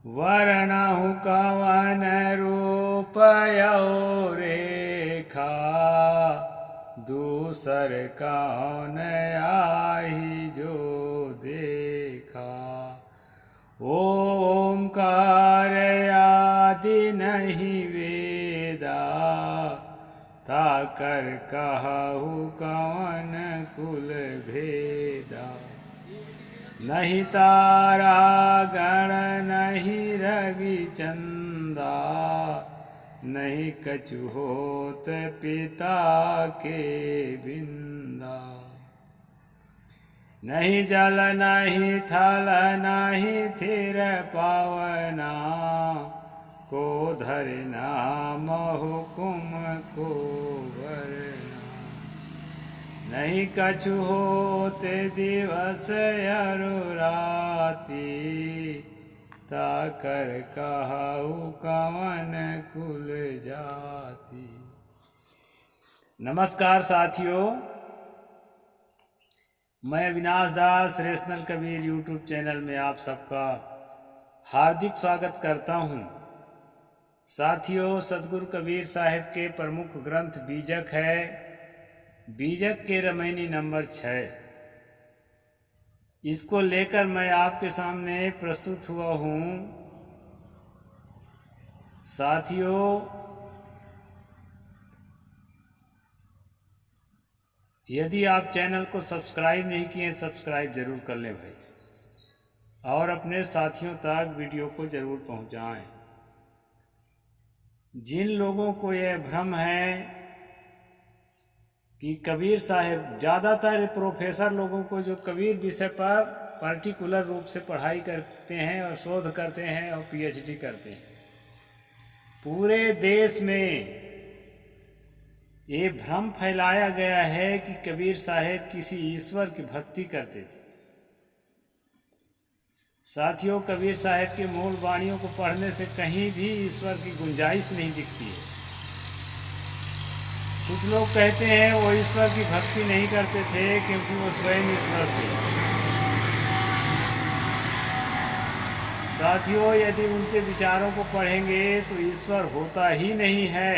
वर्णहु कवन रूपयो रेखा, दूसर कौन आही जो देखा। ओंकार आदि नहीं वेदा, ताकर कहु कवन कुल भेदा। नहीं तारा गण नहीं रवि चंदा, नहीं कछु होत पिता के बिंदा। नहीं जल नहीं थल नहीं थिर पावना, को धरि नाम हुकुम को वरना। नहीं कछु होते दिवस अरु राति, ताकर कहु कवन कुल जाति। नमस्कार साथियों, मैं अविनाश दास रेशनल कबीर यूट्यूब चैनल में आप सबका हार्दिक स्वागत करता हूं। साथियों, सतगुरु कबीर साहिब के प्रमुख ग्रंथ बीजक है। बीजक के रामायणी नंबर 6, इसको लेकर मैं आपके सामने प्रस्तुत हुआ हूँ। साथियों, यदि आप चैनल को सब्सक्राइब नहीं किए, सब्सक्राइब जरूर कर लें भाई, और अपने साथियों तक वीडियो को जरूर पहुँचाएं। जिन लोगों को यह भ्रम है कि कबीर साहिब, ज़्यादातर प्रोफेसर लोगों को जो कबीर विषय पर पर्टिकुलर रूप से पढ़ाई करते हैं और शोध करते हैं और पीएचडी करते हैं, पूरे देश में ये भ्रम फैलाया गया है कि कबीर साहिब किसी ईश्वर की भक्ति करते थे। साथियों, कबीर साहिब की मूल वाणियों को पढ़ने से कहीं भी ईश्वर की गुंजाइश नहीं दिखती है। कुछ लोग कहते हैं वो ईश्वर की भक्ति नहीं करते थे क्योंकि वो स्वयं ईश्वर थे। साथियों, यदि उनके विचारों को पढ़ेंगे तो ईश्वर होता ही नहीं है,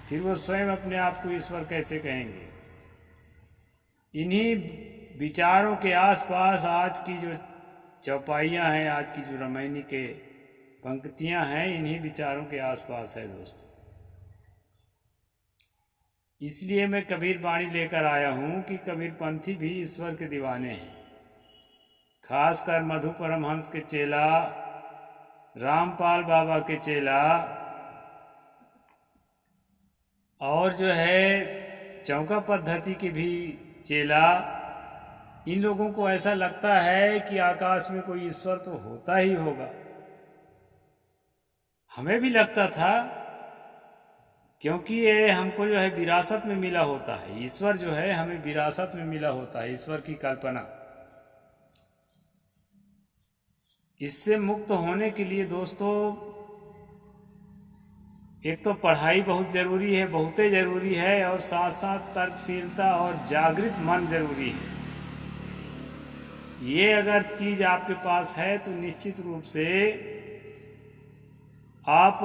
फिर वो स्वयं अपने आप को ईश्वर कैसे कहेंगे। इन्हीं विचारों के आसपास आज की जो चौपाइयाँ हैं, आज की जो रामायणी के पंक्तियाँ हैं, इन्हीं विचारों के आसपास है दोस्तों। इसलिए मैं कबीर वाणी लेकर आया हूँ कि कबीर पंथी भी ईश्वर के दीवाने हैं। खासकर मधु परमहंस के चेला, रामपाल बाबा के चेला, और जो है चौका पद्धति के भी चेला, इन लोगों को ऐसा लगता है कि आकाश में कोई ईश्वर तो होता ही होगा। हमें भी लगता था, क्योंकि ये हमको जो है विरासत में मिला होता है। ईश्वर जो है हमें विरासत में मिला होता है, ईश्वर की कल्पना। इससे मुक्त होने के लिए दोस्तों, एक तो पढ़ाई बहुत जरूरी है, बहुत ही जरूरी है, और साथ साथ तर्कशीलता और जागृत मन जरूरी है। ये अगर चीज आपके पास है तो निश्चित रूप से आप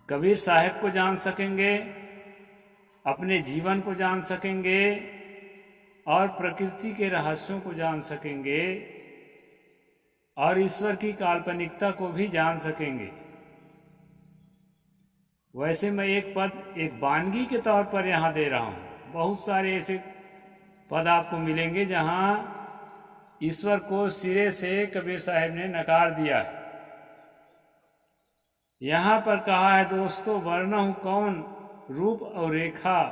कबीर साहिब को जान सकेंगे, अपने जीवन को जान सकेंगे, और प्रकृति के रहस्यों को जान सकेंगे, और ईश्वर की काल्पनिकता को भी जान सकेंगे। वैसे मैं एक पद, एक वानगी के तौर पर यहाँ दे रहा हूँ। बहुत सारे ऐसे पद आपको मिलेंगे जहाँ ईश्वर को सिरे से कबीर साहिब ने नकार दिया है। यहाँ पर कहा है दोस्तों, वर्णहु कौन रूप और रेखा,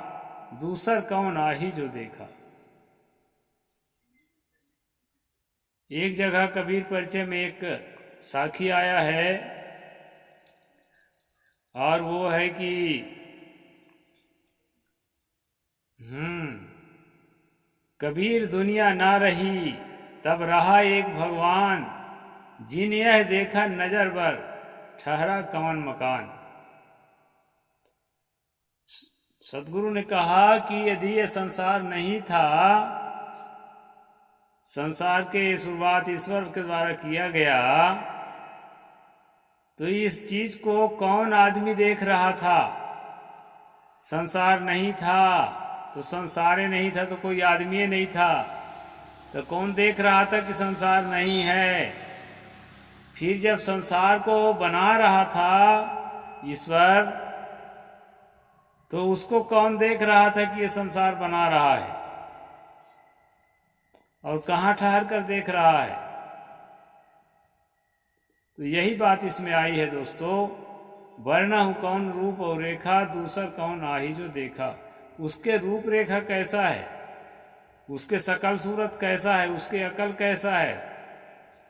दूसर कौन आही जो देखा। एक जगह कबीर परिचय में एक साखी आया है, और वो है कि कबीर दुनिया ना रही तब रहा एक भगवान, जिन यह देखा नजर बर ठहरा कवन मकान। सतगुरु ने कहा कि यदि ये संसार नहीं था, संसार के शुरुआत ईश्वर के द्वारा किया गया, तो इस चीज को कौन आदमी देख रहा था? संसार नहीं था तो संसार नहीं था तो कोई आदमी नहीं था, तो कौन देख रहा था कि संसार नहीं है? फिर जब संसार को बना रहा था ईश्वर, तो उसको कौन देख रहा था कि ये संसार बना रहा है, और कहाँ ठहर कर देख रहा है? तो यही बात इसमें आई है दोस्तों। वर्ण कौन रूप और रेखा, दूसर कौन आही जो देखा। उसके रूप रेखा कैसा है, उसके शकल सूरत कैसा है, उसके अकल कैसा है,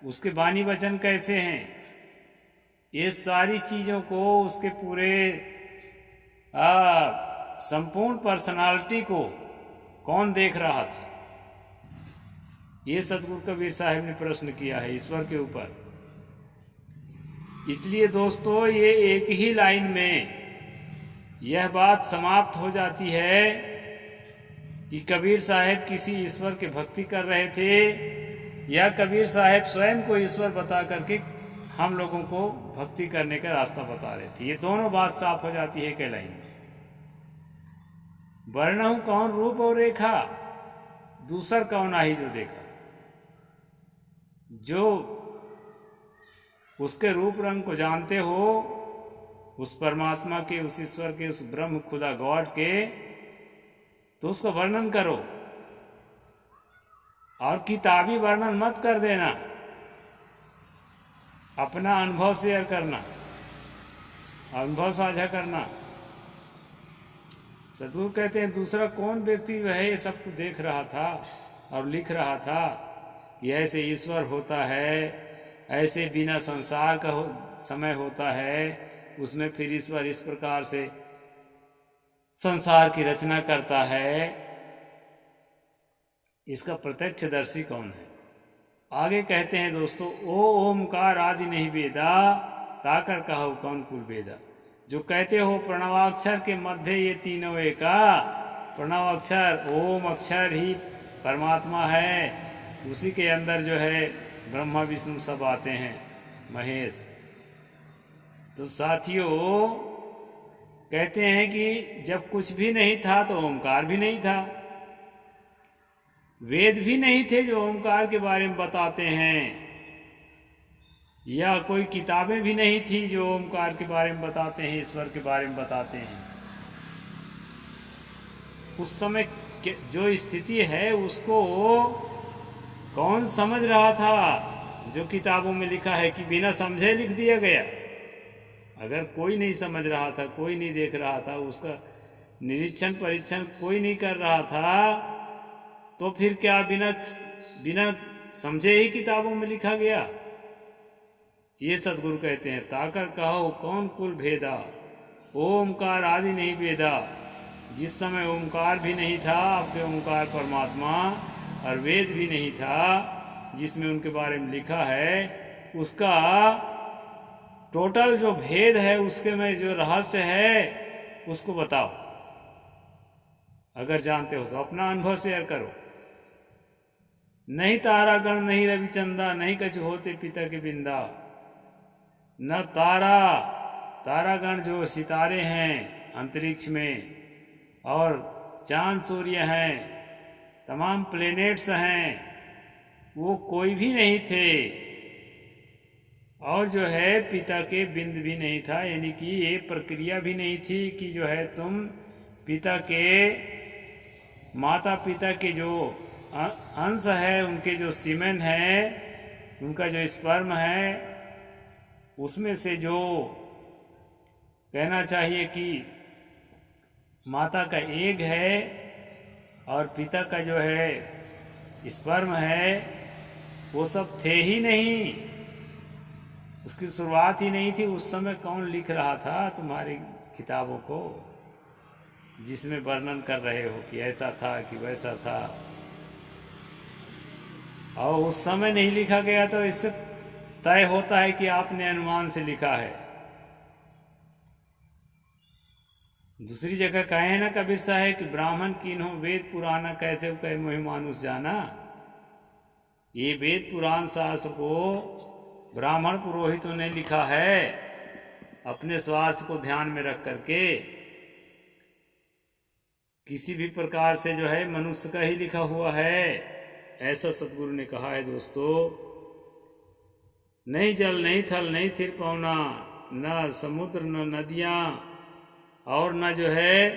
उसके वाणी वचन कैसे हैं, ये सारी चीजों को, उसके पूरे संपूर्ण पर्सनालिटी को कौन देख रहा था? ये सतगुरु कबीर साहब ने प्रश्न किया है ईश्वर के ऊपर। इसलिए दोस्तों ये एक ही लाइन में यह बात समाप्त हो जाती है कि कबीर साहब किसी ईश्वर के भक्ति कर रहे थे, या कबीर साहब स्वयं को ईश्वर बता करके हम लोगों को भक्ति करने का रास्ता बता रहे थे। ये दोनों बात साफ हो जाती है एक लाइन में। वर्ण कौन रूप और रेखा, दूसर कौन आही जो देखा। जो उसके रूप रंग को जानते हो, उस परमात्मा के, उस ईश्वर के, उस ब्रह्म खुदा गॉड के, तो उसका वर्णन करो, और किताबी वर्णन मत कर देना, अपना अनुभव शेयर करना, अनुभव साझा करना। सतगुरु कहते हैं दूसरा कौन व्यक्ति वह ये सब कुछ देख रहा था और लिख रहा था कि ऐसे ईश्वर होता है, ऐसे बिना संसार का समय होता है, उसमें फिर ईश्वर इस प्रकार से संसार की रचना करता है। इसका प्रत्यक्षदर्शी कौन है? आगे कहते हैं दोस्तों, ओ ओमकार आदि नहीं वेदा, ताकर कहो कौन कुल वेदा। जो कहते हो प्रणवाक्षर के मध्य ये तीनों एका, प्रणव अक्षर ओम अक्षर ही परमात्मा है, उसी के अंदर जो है ब्रह्मा विष्णु सब आते हैं, महेश। तो साथियों कहते हैं कि जब कुछ भी नहीं था तो ओमकार भी नहीं था, वेद भी नहीं थे जो ओमकार के बारे में बताते हैं, या कोई किताबें भी नहीं थी जो ओमकार के बारे में बताते हैं, ईश्वर के बारे में बताते हैं। उस समय जो स्थिति है उसको कौन समझ रहा था? जो किताबों में लिखा है कि बिना समझे लिख दिया गया। अगर कोई नहीं समझ रहा था, कोई नहीं देख रहा था, उसका निरीक्षण परीक्षण कोई नहीं कर रहा था, तो फिर क्या बिना समझे ही किताबों में लिखा गया? ये सतगुरु कहते हैं, ताकर कहो कौन कुल भेदा, ओमकार आदि नहीं वेदा। जिस समय ओमकार भी नहीं था, आपके ओमकार परमात्मा, और वेद भी नहीं था जिसमें उनके बारे में लिखा है, उसका टोटल जो भेद है, उसके में जो रहस्य है, उसको बताओ। अगर जानते हो तो अपना अनुभव शेयर करो। नहीं तारागण नहीं रविचंदा, नहीं कछु होते पिता के बिंदा। न तारागण जो सितारे हैं अंतरिक्ष में, और चांद सूर्य हैं, तमाम प्लेनेट्स हैं, वो कोई भी नहीं थे, और जो है पिता के बिंद भी नहीं था। यानी कि ये प्रक्रिया भी नहीं थी कि जो है तुम पिता के, माता पिता के जो अंश है, उनके जो सीमेन है, उनका जो स्पर्म है, उसमें से जो कहना चाहिए कि माता का एग है और पिता का जो है स्पर्म है, वो सब थे ही नहीं, उसकी शुरुआत ही नहीं थी। उस समय कौन लिख रहा था तुम्हारी किताबों को, जिसमें वर्णन कर रहे हो कि ऐसा था कि वैसा था, और उस समय नहीं लिखा गया तो इससे तय होता है कि आपने अनुमान से लिखा है। दूसरी जगह कहे ना कबीर साहब कि ब्राह्मण कीन्हो वेद पुराना, कैसे कहे मोहि मानुष जाना। ये वेद पुराण शास्त्र को ब्राह्मण पुरोहितों ने लिखा है अपने स्वार्थ को ध्यान में रख करके। किसी भी प्रकार से जो है मनुष्य का ही लिखा हुआ है, ऐसा सतगुरु ने कहा है दोस्तों। नहीं जल नहीं थल नहीं थिर पौना, न समुद्र न नदियाँ, और न जो है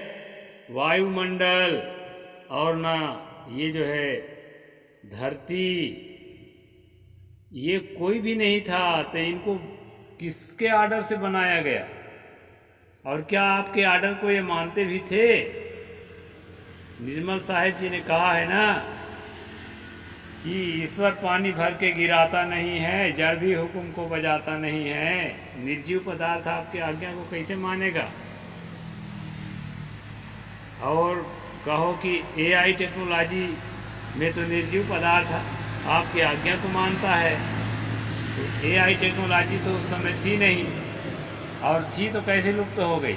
वायुमंडल, और न ये जो है धरती, ये कोई भी नहीं था। तो इनको किसके आर्डर से बनाया गया? और क्या आपके आर्डर को ये मानते भी थे? निर्मल साहिब जी ने कहा है ना कि ईश्वर पानी भर के गिराता नहीं है, जड़ भी हुक्म को बजाता नहीं है। निर्जीव पदार्थ आपके आज्ञा को कैसे मानेगा? और कहो कि एआई टेक्नोलॉजी में तो निर्जीव पदार्थ आपकी आज्ञा को मानता है। तो एआई टेक्नोलॉजी तो उस समय थी नहीं, और थी तो कैसे लुप्त हो गई?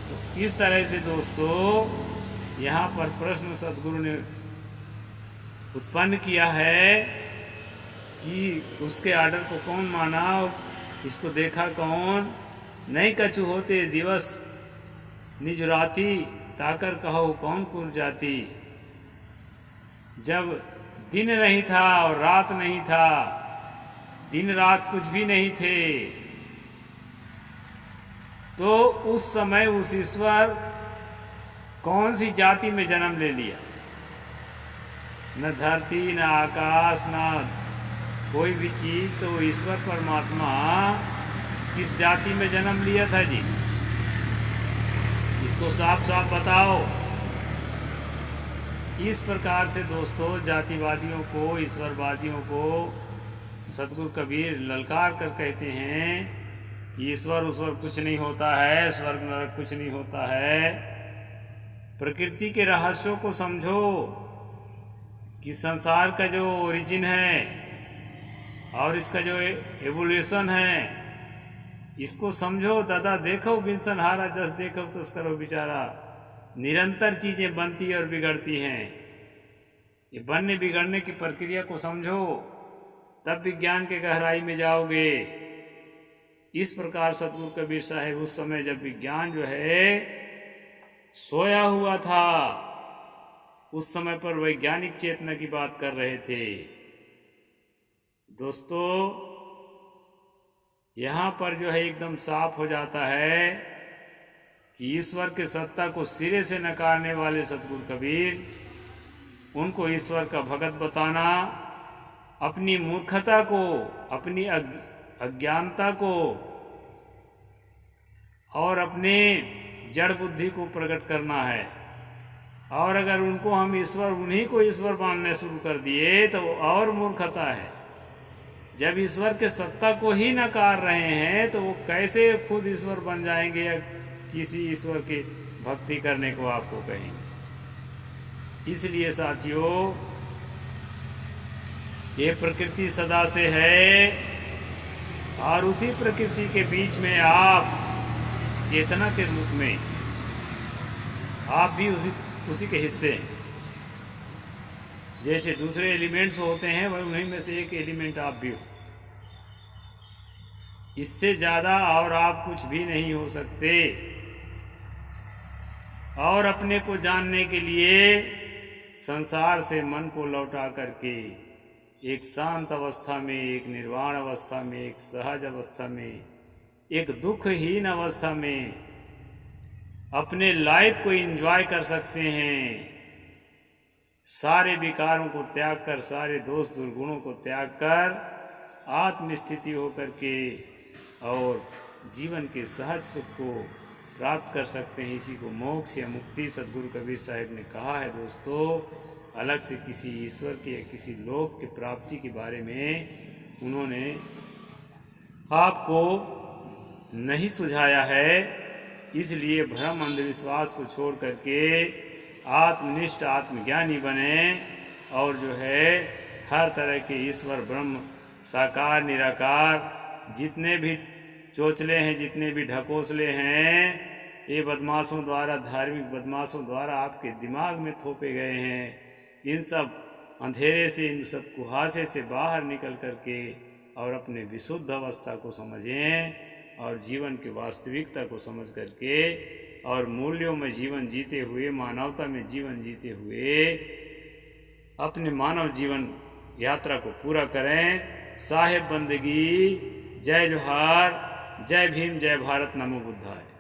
तो इस तरह से दोस्तों यहाँ पर प्रश्न सद्गुरु ने उत्पन्न किया है कि उसके आर्डर को कौन माना, इसको देखा कौन? नहीं कछु होते दिवस निज राती, ताकर कहो कौन कुर जाती। जब दिन नहीं था और रात नहीं था, दिन रात कुछ भी नहीं थे, तो उस समय उस ईश्वर कौन सी जाति में जन्म ले लिया? न धरती, न आकाश, न कोई भी चीज। तो ईश्वर परमात्मा किस जाति में जन्म लिया था जी? इसको साफ साफ बताओ। इस प्रकार से दोस्तों जातिवादियों को, ईश्वरवादियों को सतगुरु कबीर ललकार कर कहते हैं ईश्वर ऊश्वर कुछ नहीं होता है, स्वर्ग नरक कुछ नहीं होता है। प्रकृति के रहस्यों को समझो कि संसार का जो ओरिजिन है और इसका जो एवोल्यूशन है, इसको समझो। दादा देखो बिन हारा जस देखो तस करो बिचारा। निरंतर चीजें बनती और बिगड़ती हैं। ये बनने बिगड़ने की प्रक्रिया को समझो, तब विज्ञान के गहराई में जाओगे। इस प्रकार सतगुरु कबीर साहब उस समय जब विज्ञान जो है सोया हुआ था, उस समय पर वैज्ञानिक चेतना की बात कर रहे थे। दोस्तों यहाँ पर जो है एकदम साफ हो जाता है कि ईश्वर के सत्ता को सिरे से नकारने वाले सतगुरु कबीर, उनको ईश्वर का भगत बताना, अपनी मूर्खता को, अपनी अज्ञानता को और अपने जड़ बुद्धि को प्रकट करना है। और अगर उनको हम ईश्वर, उन्हीं को ईश्वर मानने शुरू कर दिए तो और मूर्खता है। जब ईश्वर के सत्ता को ही नकार रहे हैं तो वो कैसे खुद ईश्वर बन जाएंगे या किसी ईश्वर की भक्ति करने को आपको कहेंगे। इसलिए साथियों ये प्रकृति सदा से है और उसी प्रकृति के बीच में आप चेतना के रूप में आप भी उसी के हिस्से हैं। जैसे दूसरे एलिमेंट्स होते हैं वह उन्हीं में से एक एलिमेंट आप भी हो। इससे ज्यादा और आप कुछ भी नहीं हो सकते। और अपने को जानने के लिए संसार से मन को लौटा करके एक शांत अवस्था में, एक निर्वाण अवस्था में, एक सहज अवस्था में, एक दुखहीन अवस्था में अपने लाइफ को एंजॉय कर सकते हैं। सारे विकारों को त्याग कर, सारे दोष दुर्गुणों को त्याग कर आत्मस्थिति होकर के और जीवन के सहज सुख को प्राप्त कर सकते हैं। इसी को मोक्ष या मुक्ति सदगुरु कबीर साहब ने कहा है। दोस्तों अलग से किसी ईश्वर के या किसी लोक की प्राप्ति के बारे में उन्होंने आपको नहीं सुझाया है। इसलिए भ्रम अंधविश्वास को छोड़ करके आत्मनिष्ठ आत्मज्ञानी बने और जो है हर तरह के ईश्वर ब्रह्म साकार निराकार जितने भी चोचले हैं, जितने भी ढकोसले हैं, ये बदमाशों द्वारा, धार्मिक बदमाशों द्वारा आपके दिमाग में थोपे गए हैं, इन सब अंधेरे से, इन सब कुहासे से बाहर निकल करके और अपने विशुद्ध अवस्था को समझें और जीवन की वास्तविकता को समझ करके और मूल्यों में जीवन जीते हुए, मानवता में जीवन जीते हुए अपने मानव जीवन यात्रा को पूरा करें। साहेब बंदगी। जय जोहार, जय भीम, जय भारत, नमो बुद्धाय।